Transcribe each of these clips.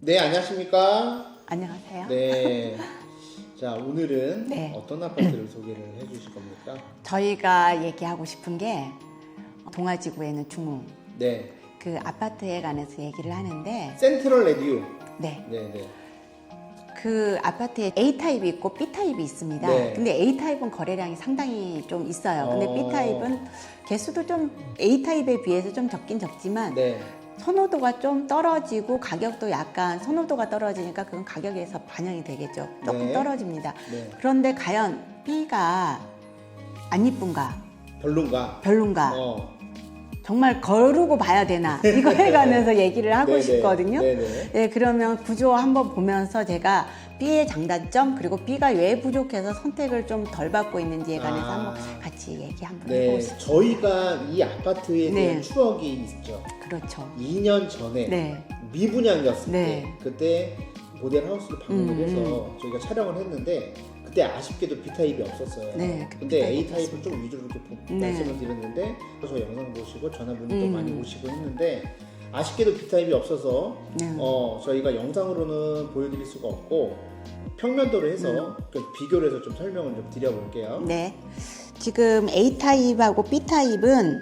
네, 안녕하십니까? 안녕하세요. 네. 자, 오늘은 네. 어떤 아파트를 소개를 해 주실 겁니까? 저희가 얘기하고 싶은 게 동아지구에 있는 중흥 네. 그 아파트에 관해서 얘기를 하는데 센트럴 레디오. 네. 네, 네. 그 아파트에 A타입이 있고 B타입이 있습니다. 네. 근데 A타입은 거래량이 상당히 좀 있어요. 근데 B타입은 개수도 좀 A타입에 비해서 좀 적긴 적지만 네. 선호도가 좀 떨어지고 가격도 약간 선호도가 떨어지니까 그건 가격에서 반영이 되겠죠. 조금 네. 떨어집니다. 네. 그런데 과연 B가 안 이쁜가? 별론가? 별론가? 어. 정말 거르고 봐야 되나? 이거에 관해서 얘기를 하고 네네. 싶거든요. 네네. 네, 그러면 구조 한번 보면서 제가 B의 장단점 그리고 B가 왜 부족해서 선택을 좀 덜 받고 있는지에 관해서 한번 같이 얘기 한번 네. 해보고 싶어요. 저희가 이 아파트에 대한 네. 추억이 있죠. 그렇죠. 2년 전에 네. 미분양이었을 네. 때 그때 모델 하우스를 방문을 해서 저희가 촬영을 했는데 그때 아쉽게도 B타입이 없었어요. 네, 근데 B타입이 A타입을 좀 위주로 이렇게 네. 말씀을 드렸는데 저 영상 보시고 전화 문의도 많이 오시고 했는데 아쉽게도 B타입이 없어서 네. 저희가 영상으로는 보여드릴 수가 없고 평면도로 해서 좀 비교를 해서 좀 설명을 좀 드려볼게요. 네. 지금 A타입하고 B타입은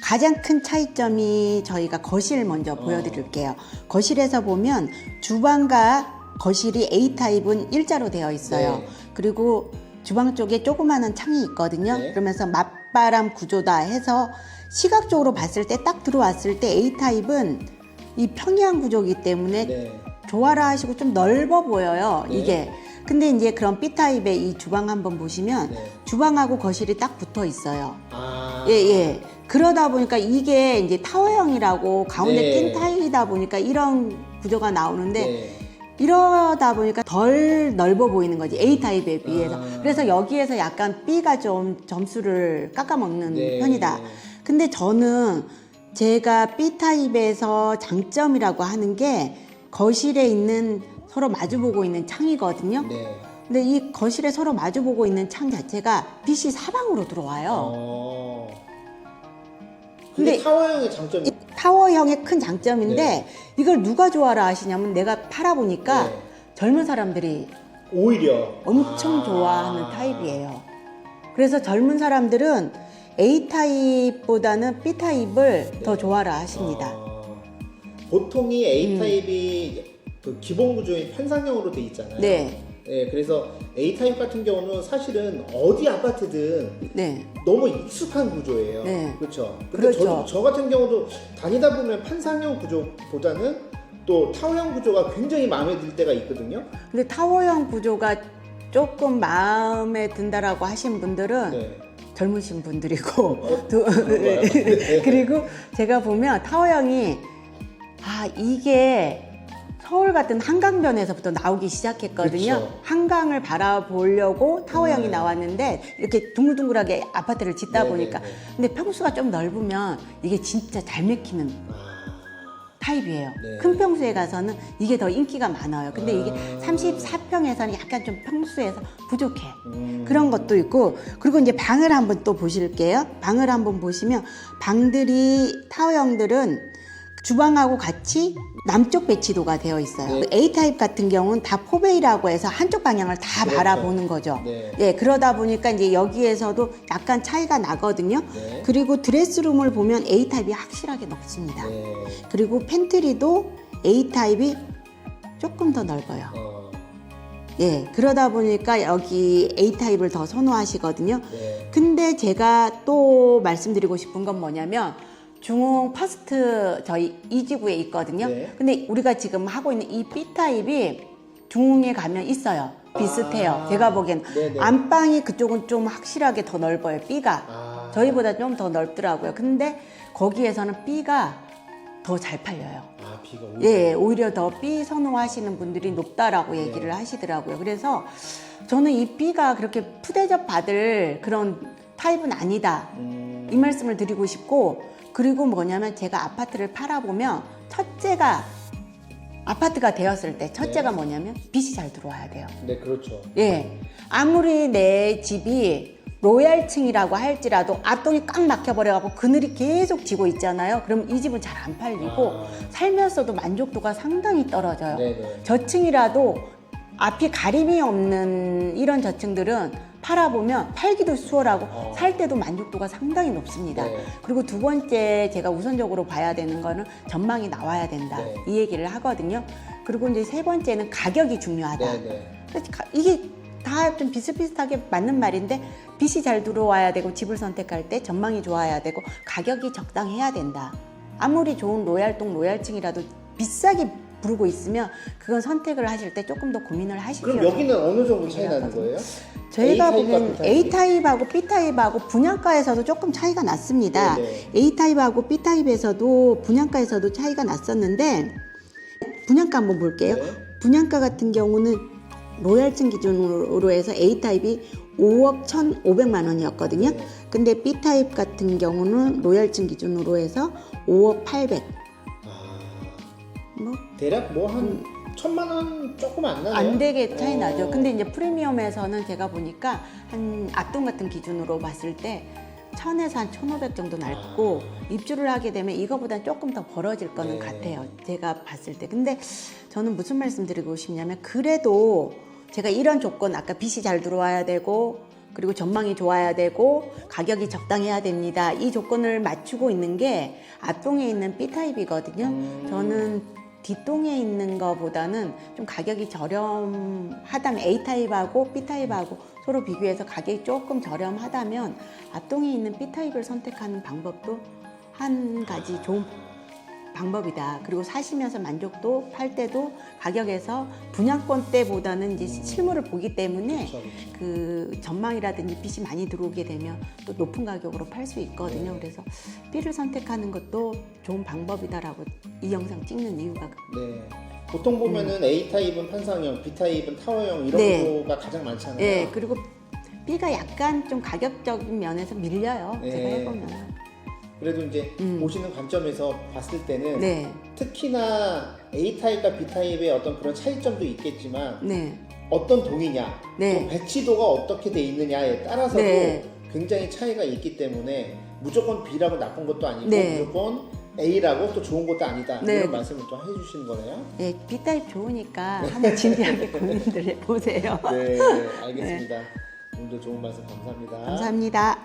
가장 큰 차이점이 저희가 거실 먼저 보여드릴게요. 거실에서 보면 주방과 거실이 A타입은 일자로 되어 있어요. 네. 그리고 주방 쪽에 조그마한 창이 있거든요. 네. 그러면서 맞바람 구조다 해서 시각적으로 봤을 때 딱 들어왔을 때 A타입은 이 평이한 구조이기 때문에 네. 조화라 하시고 좀 넓어 보여요. 네. 이게. 근데 이제 그런 B타입의 이 주방 한번 보시면 네. 주방하고 거실이 딱 붙어 있어요. 아. 예, 예. 그러다 보니까 이게 이제 타워형이라고 가운데 네. 낀 타일이다 보니까 이런 구조가 나오는데 네. 이러다 보니까 덜 넓어 보이는 거지. A타입에 비해서. 아. 그래서 여기에서 약간 B가 좀 점수를 깎아먹는 네. 편이다. 근데 저는 제가 B타입에서 장점이라고 하는 게 거실에 있는 서로 마주보고 있는 창이거든요. 네. 근데 이 거실에 서로 마주보고 있는 창 자체가 빛이 사방으로 들어와요. 근데 근데 타워형의 장점이 타워형의 큰 장점인데 네. 이걸 누가 좋아라 하시냐면 내가 팔아보니까 네. 젊은 사람들이 오히려 엄청 좋아하는 타입이에요. 그래서 젊은 사람들은 A타입보다는 B타입을 더 좋아라 하십니다. 보통이 A타입이 그 기본 구조인 편상형으로 돼 있잖아요. 네. 네, 그래서 A타입 같은 경우는 사실은 어디 아파트든 네. 너무 익숙한 구조예요. 네. 그렇죠. 근데 그렇죠. 저 같은 경우도 다니다 보면 편상형 구조보다는 또 타워형 구조가 굉장히 마음에 들 때가 있거든요. 근데 타워형 구조가 조금 마음에 든다라고 하신 분들은 네. 젊으신 분들이고 그런가요? 네. 그리고 제가 보면 타워형이 이게 서울 같은 한강변에서부터 나오기 시작했거든요. 그쵸. 한강을 바라보려고 타워형이 네. 나왔는데 이렇게 둥글둥글하게 아파트를 짓다 네, 보니까 네, 네. 근데 평수가 좀 넓으면 이게 진짜 잘 맥히는 타입이에요. 네. 큰 평수에 가서는 이게 더 인기가 많아요. 근데 이게 아. 34평에서는 약간 좀 평수에서 부족해. 그런 것도 있고, 그리고 이제 방을 한번 또 보실게요. 방을 한번 보시면 방들이 타워형들은 주방하고 같이 남쪽 배치도가 되어 있어요. 네. A타입 같은 경우는 다 포베이라고 해서 한쪽 방향을 다 그렇죠. 바라보는 거죠. 네. 예, 그러다 보니까 이제 여기에서도 약간 차이가 나거든요. 네. 그리고 드레스룸을 보면 A타입이 확실하게 넓습니다. 네. 그리고 팬트리도 A타입이 조금 더 넓어요. 예, 그러다 보니까 여기 A타입을 더 선호하시거든요. 네. 근데 제가 또 말씀드리고 싶은 건 뭐냐면 중흥 퍼스트 저희 이지구에 있거든요. 네. 근데 우리가 지금 하고 있는 이 B타입이 중흥에 가면 있어요. 비슷해요. 제가 보기엔 네네. 안방이 그쪽은 좀 확실하게 더 넓어요. B가. 아. 저희보다 좀 더 넓더라고요. 근데 거기에서는 B가 더 잘 팔려요. B가 오히려. 예, 오히려 더 B 선호하시는 분들이 높다라고 얘기를 하시더라고요. 그래서 저는 이 B가 그렇게 푸대접 받을 그런 타입은 아니다. 이 말씀을 드리고 싶고, 그리고 뭐냐면 제가 아파트를 팔아보면 첫째가 아파트가 되었을 때 첫째가 뭐냐면 빛이 잘 들어와야 돼요. 네, 그렇죠. 예, 아무리 내 집이 로얄층이라고 할지라도 앞동이 꽉 막혀버려갖고 그늘이 계속 지고 있잖아요. 그럼 이 집은 잘 안 팔리고 살면서도 만족도가 상당히 떨어져요. 네네. 저층이라도 앞이 가림이 없는 이런 저층들은 팔아보면 팔기도 수월하고 살 때도 만족도가 상당히 높습니다. 네. 그리고 두 번째 제가 우선적으로 봐야 되는 거는 전망이 나와야 된다. 네. 이 얘기를 하거든요. 그리고 이제 세 번째는 가격이 중요하다. 네네. 그래서 이게 다 좀 비슷비슷하게 맞는 말인데 빚이 잘 들어와야 되고 집을 선택할 때 전망이 좋아야 되고 가격이 적당해야 된다. 아무리 좋은 로얄동 로얄층이라도 비싸게 부르고 있으면 그건 선택을 하실 때 조금 더 고민을 하십시오. 그럼 여기는 어느 정도 차이 나는 거예요? 저희가 A타입과 보면 B타입이? A타입하고 B타입하고 분양가에서도 조금 차이가 났습니다. 네네. A타입하고 B타입에서도 분양가에서도 차이가 났었는데 분양가 한번 볼게요. 네. 분양가 같은 경우는 로얄층 기준으로 해서 A타입이 5억 1,500만 원이었거든요. 네. 근데 B타입 같은 경우는 로얄층 기준으로 해서 5억 800. 아, 뭐 대략 뭐 한 1,000만 원 조금 안 나네요? 안 되게 차이 나죠. 어. 근데 이제 프리미엄에서는 제가 보니까 한 앞동 같은 기준으로 봤을 때 1,000에서 한 1,500 정도 날고 입주를 하게 되면 이거보다 조금 더 벌어질 거는 네. 같아요. 제가 봤을 때. 근데 저는 무슨 말씀 드리고 싶냐면 그래도 제가 이런 조건 아까 빚이 잘 들어와야 되고 그리고 전망이 좋아야 되고 가격이 적당해야 됩니다. 이 조건을 맞추고 있는 게 앞동에 있는 B타입이거든요. 저는 뒷동에 있는 거보다는 좀 가격이 저렴하다면 A타입하고 B타입하고 서로 비교해서 가격이 조금 저렴하다면 앞동에 있는 B타입을 선택하는 방법도 한 가지 좋은 방법이다. 그리고 사시면서 만족도 팔 때도 가격에서 분양권 때보다는 이제 실물을 보기 때문에 그렇죠. 그 전망이라든지 빚이 많이 들어오게 되면 또 높은 가격으로 팔 수 있거든요. 그래서 B를 선택하는 것도 좋은 방법이다라고 이 영상 찍는 이유가 네. 보통 보면은 A타입은 판상형, B타입은 타워형 이런 네. 구조가 가장 많잖아요. 네, 그리고 B가 약간 좀 가격적인 면에서 밀려요. 네. 제가 해보면. 그래도 이제 보시는 관점에서 봤을 때는 네, 특히나 A타입과 B타입의 어떤 그런 차이점도 있겠지만 네, 어떤 동이냐, 네. 또 배치도가 어떻게 돼 있느냐에 따라서도 네. 굉장히 차이가 있기 때문에 무조건 B라고 나쁜 것도 아니고 네. 무조건 A라고 또 좋은 것도 아니다. 네. 이런 말씀을 또 해주시는 거네요. 네, B타입 좋으니까 한번 진지하게 고민들 해보세요. 네, 알겠습니다. 오늘도 좋은 말씀 감사합니다. 감사합니다.